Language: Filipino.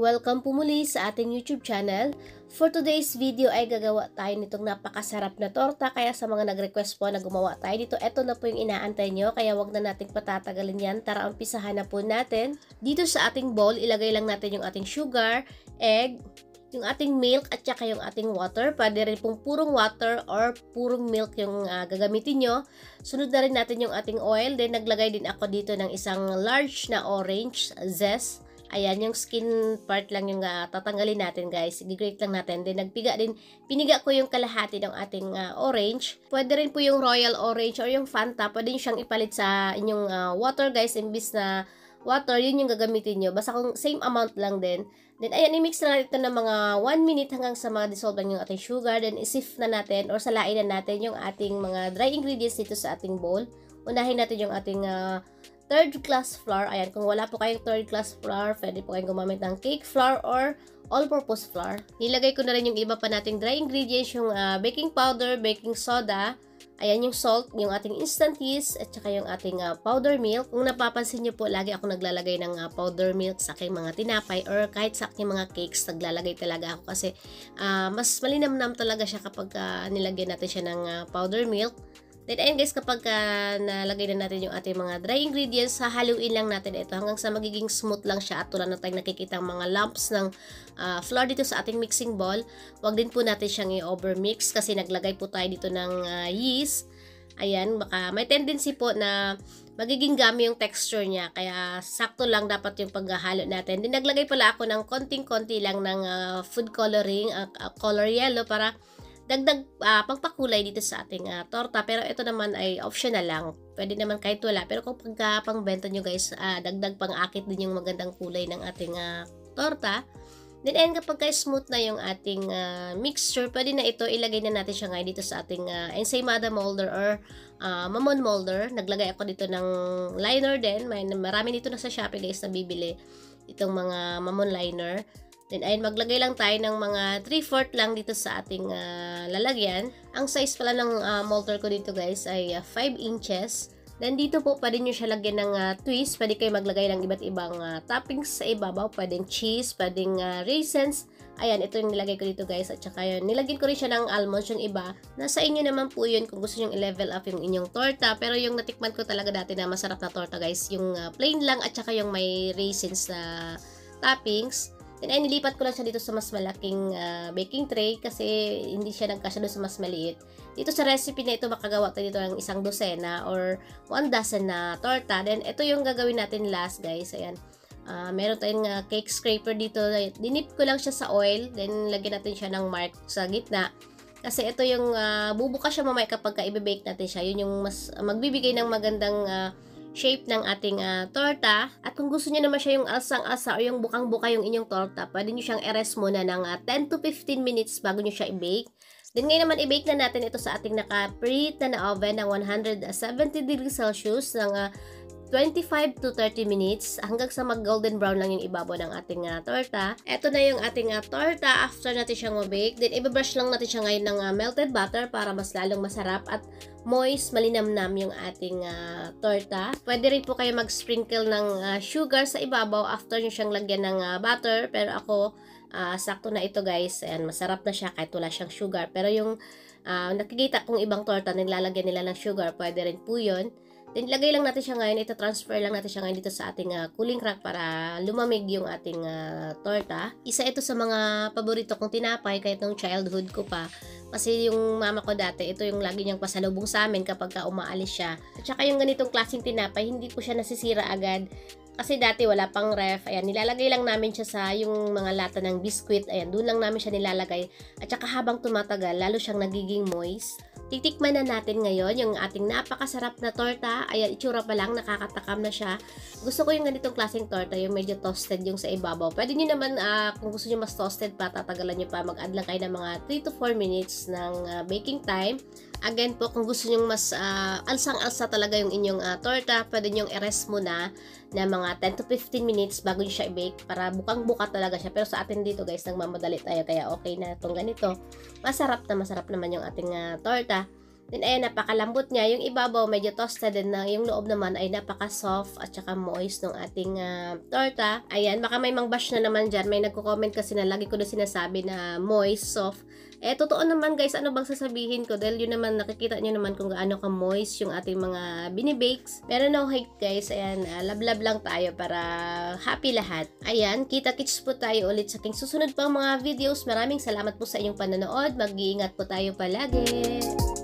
Welcome po muli sa ating YouTube channel. For today's video ay gagawa tayo nitong napakasarap na torta. Kaya sa mga nag-request po na gumawa tayo dito, eto na po yung inaantay nyo. Kaya wag na nating patatagalin yan. Tara, umpisahan na po natin. Dito sa ating bowl, ilagay lang natin yung ating sugar, egg, yung ating milk at saka yung ating water. Pwede rin pong purong water or purong milk yung gagamitin nyo. Sunod na rin natin yung ating oil. Then naglagay din ako dito ng isang large na orange zest. Ayan, yung skin part lang yung tatanggalin natin, guys. I-grate lang natin. Then piniga ko yung kalahati ng ating orange. Pwede rin po yung royal orange or yung Fanta. Pwede nyo siyang ipalit sa inyong water, guys. Imbis na water, yun yung gagamitin nyo. Basta kung same amount lang din. Then, ayan, i-mix na natin ng mga 1 minute hanggang sa ma-dissolve lang yung ating sugar. Then, isift na natin or salain na natin yung ating mga dry ingredients dito sa ating bowl. Unahin natin yung ating third class flour. Ayan, kung wala po kayong third class flour, pwede po kayong gumamit ng cake flour or all-purpose flour. Nilagay ko na rin yung iba pa nating dry ingredients, yung baking powder, baking soda, ayan yung salt, yung ating instant yeast, at saka yung ating powder milk. Kung napapansin nyo po, lagi ako naglalagay ng powder milk sa aking mga tinapay or kahit sa aking mga cakes, naglalagay talaga ako kasi mas malinamnam talaga siya kapag nilagyan natin siya ng powder milk. Then, ayan guys, kapag nalagay na natin yung ating mga dry ingredients, hahaluin lang natin ito hanggang sa magiging smooth lang siya at tulad na tayong nakikita mga lumps ng flour dito sa ating mixing bowl. Huwag din po natin siyang i-overmix kasi naglagay po tayo dito ng yeast. Ayan, baka may tendency po na magiging gummy yung texture niya. Kaya sakto lang dapat yung paghahalo natin. Then, naglagay pala ako ng konting-konti lang ng food coloring, color yellow para dagdag pangpakulay dito sa ating torta. Pero ito naman ay optional lang. Pwede naman kahit wala. Pero kung pangbenta nyo guys, dagdag pang-akit din yung magandang kulay ng ating torta. Then ayan, kapag smooth na yung ating mixture, pwede na ito, ilagay na natin siya ngayon dito sa ating ensaymada molder or mamon molder. Naglagay ako dito ng liner din. Marami dito na sa Shopee guys na bibili itong mga mamon liner. Then, ayun, maglagay lang tayo ng mga 3/4 lang dito sa ating lalagyan. Ang size pala ng molder ko dito guys ay 5 inches. Then, dito po pwede nyo siya lagyan ng twist. Pwede kayo maglagay ng iba't ibang toppings sa ibabaw. Pwedeng cheese, pwedeng raisins. Ayan, ito yung nilagay ko dito guys. At saka yun, nilagyan ko rin siya ng almonds yung iba. Nasa inyo naman po yun kung gusto nyo i-level up yung inyong torta. Pero yung natikman ko talaga dati na masarap na torta guys, yung plain lang at saka yung may raisins na toppings. Then, ay, nilipat ko lang siya dito sa mas malaking baking tray kasi hindi siya nagkasya doon sa mas maliit. Dito sa recipe na ito, makagawa tayo dito ng 1 dosena or 1 dozen na torta. Then, ito yung gagawin natin last, guys. Ayan. Meron tayong cake scraper dito. Dinip ko lang siya sa oil. Then, lagyan natin siya ng mark sa gitna. Kasi ito yung bubukas siya mamaya kapag i-bake natin siya. Yun yung mas magbibigay ng magandang shape ng ating torta. At kung gusto niyo naman siya yung alsang-asa o yung bukang-buka yung inyong torta, pwede niyo siyang i-rest muna ng 10 to 15 minutes bago niyo siya i-bake. Then ngayon naman i-bake na natin ito sa ating naka-preheat na oven ng 170 degrees Celsius ng 25 to 30 minutes hanggang sa mag-golden brown lang yung ibabaw ng ating torta. Ito na yung ating torta after natin siyang mabake. Then, ibabrush lang natin siya ngayon ng melted butter para mas lalong masarap at moist, malinamnam yung ating torta. Pwede rin po kayo mag-sprinkle ng sugar sa ibabaw after nyo siyang lagyan ng butter. Pero ako, sakto na ito guys. Ayan, masarap na siya kahit wala siyang sugar. Pero yung nakikita kong ibang torta, nilalagyan nila ng sugar, pwede rin po yun. Then, lagay lang natin siya ngayon. Ito, transfer lang natin siya ngayon dito sa ating cooling rack para lumamig yung ating torta. Isa ito sa mga paborito kong tinapay kahit nung childhood ko pa. Kasi yung mama ko dati, ito yung lagi niyang pasalubong sa amin kapag umaalis siya. At saka yung ganitong klaseng tinapay, hindi po siya nasisira agad. Kasi dati wala pang ref. Ayan, nilalagay lang namin siya sa yung mga lata ng biscuit. Ayan, doon lang namin siya nilalagay. At saka habang tumatagal, lalo siyang nagiging moist. Titikman na natin ngayon yung ating napakasarap na torta. Ayan, itsura pa lang, nakakatakam na siya. Gusto ko yung ganitong klaseng torta, yung medyo toasted yung sa ibabaw. Pwede nyo naman, kung gusto nyo mas toasted pa, tatagalan nyo pa, mag-add lang kayo ng mga 3 to 4 minutes ng baking time. Again po, kung gusto nyo mas alsang-alsa talaga yung inyong torta, pwede nyo i-rest muna na mga 10 to 15 minutes bago nyo siya i-bake para bukang-buka talaga siya. Pero sa atin dito guys, nagmamadali tayo kaya okay na itong ganito. Masarap naman yung ating torta. Then ayan, napakalambot niya. Yung ibabaw medyo toasted din na, yung loob naman ay napaka-soft at saka moist ng ating torta. Ayan, baka may mang-bash na naman dyan. May nagko-comment kasi na lagi ko na sinasabi na moist, soft. Eh, totoo naman guys, ano bang sasabihin ko? Dahil yun naman, nakikita nyo naman kung gaano ka-moist yung ating mga binibakes. Pero no hate guys, ayan, love-love lang tayo para happy lahat. Ayan, kita-kits po tayo ulit sa aking susunod pang mga videos. Maraming salamat po sa inyong panonood. Mag-iingat po tayo palagi.